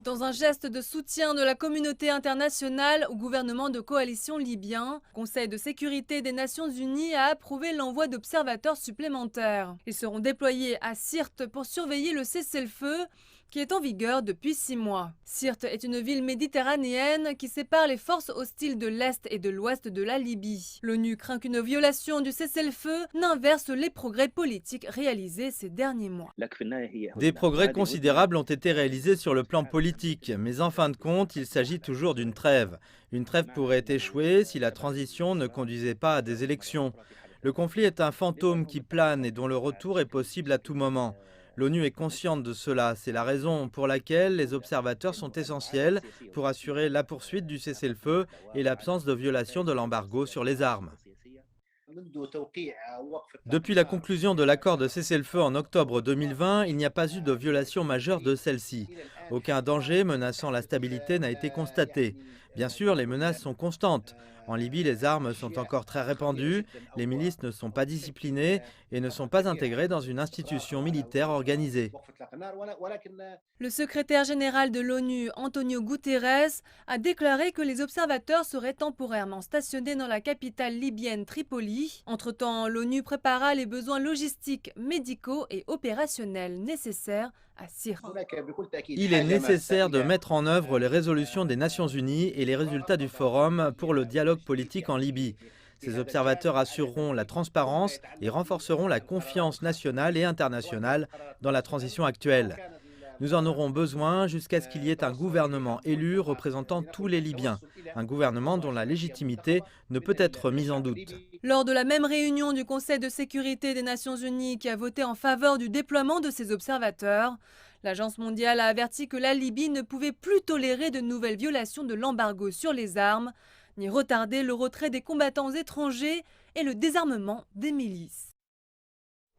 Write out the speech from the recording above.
Dans un geste de soutien de la communauté internationale au gouvernement de coalition libyen, le Conseil de sécurité des Nations Unies a approuvé l'envoi d'observateurs supplémentaires. Ils seront déployés à Sirte pour surveiller le cessez-le-feu qui est en vigueur depuis 6 mois. Sirte est une ville méditerranéenne qui sépare les forces hostiles de l'Est et de l'Ouest de la Libye. L'ONU craint qu'une violation du cessez-le-feu n'inverse les progrès politiques réalisés ces derniers mois. Des progrès considérables ont été réalisés sur le plan politique, mais en fin de compte, il s'agit toujours d'une trêve. Une trêve pourrait échouer si la transition ne conduisait pas à des élections. Le conflit est un fantôme qui plane et dont le retour est possible à tout moment. L'ONU est consciente de cela, c'est la raison pour laquelle les observateurs sont essentiels pour assurer la poursuite du cessez-le-feu et l'absence de violation de l'embargo sur les armes. Depuis la conclusion de l'accord de cessez-le-feu en octobre 2020, il n'y a pas eu de violation majeure de celle-ci. Aucun danger menaçant la stabilité n'a été constaté. Bien sûr, les menaces sont constantes. En Libye, les armes sont encore très répandues, les milices ne sont pas disciplinées et ne sont pas intégrées dans une institution militaire organisée. Le secrétaire général de l'ONU, Antonio Guterres, a déclaré que les observateurs seraient temporairement stationnés dans la capitale libyenne Tripoli. Entre-temps, l'ONU prépara les besoins logistiques, médicaux et opérationnels nécessaires à Sirte. Il est nécessaire de mettre en œuvre les résolutions des Nations Unies et les résultats du Forum pour le dialogue politique en Libye. Ces observateurs assureront la transparence et renforceront la confiance nationale et internationale dans la transition actuelle. Nous en aurons besoin jusqu'à ce qu'il y ait un gouvernement élu représentant tous les Libyens, un gouvernement dont la légitimité ne peut être mise en doute. Lors de la même réunion du Conseil de sécurité des Nations Unies qui a voté en faveur du déploiement de ces observateurs, l'Agence mondiale a averti que la Libye ne pouvait plus tolérer de nouvelles violations de l'embargo sur les armes, ni retarder le retrait des combattants étrangers et le désarmement des milices.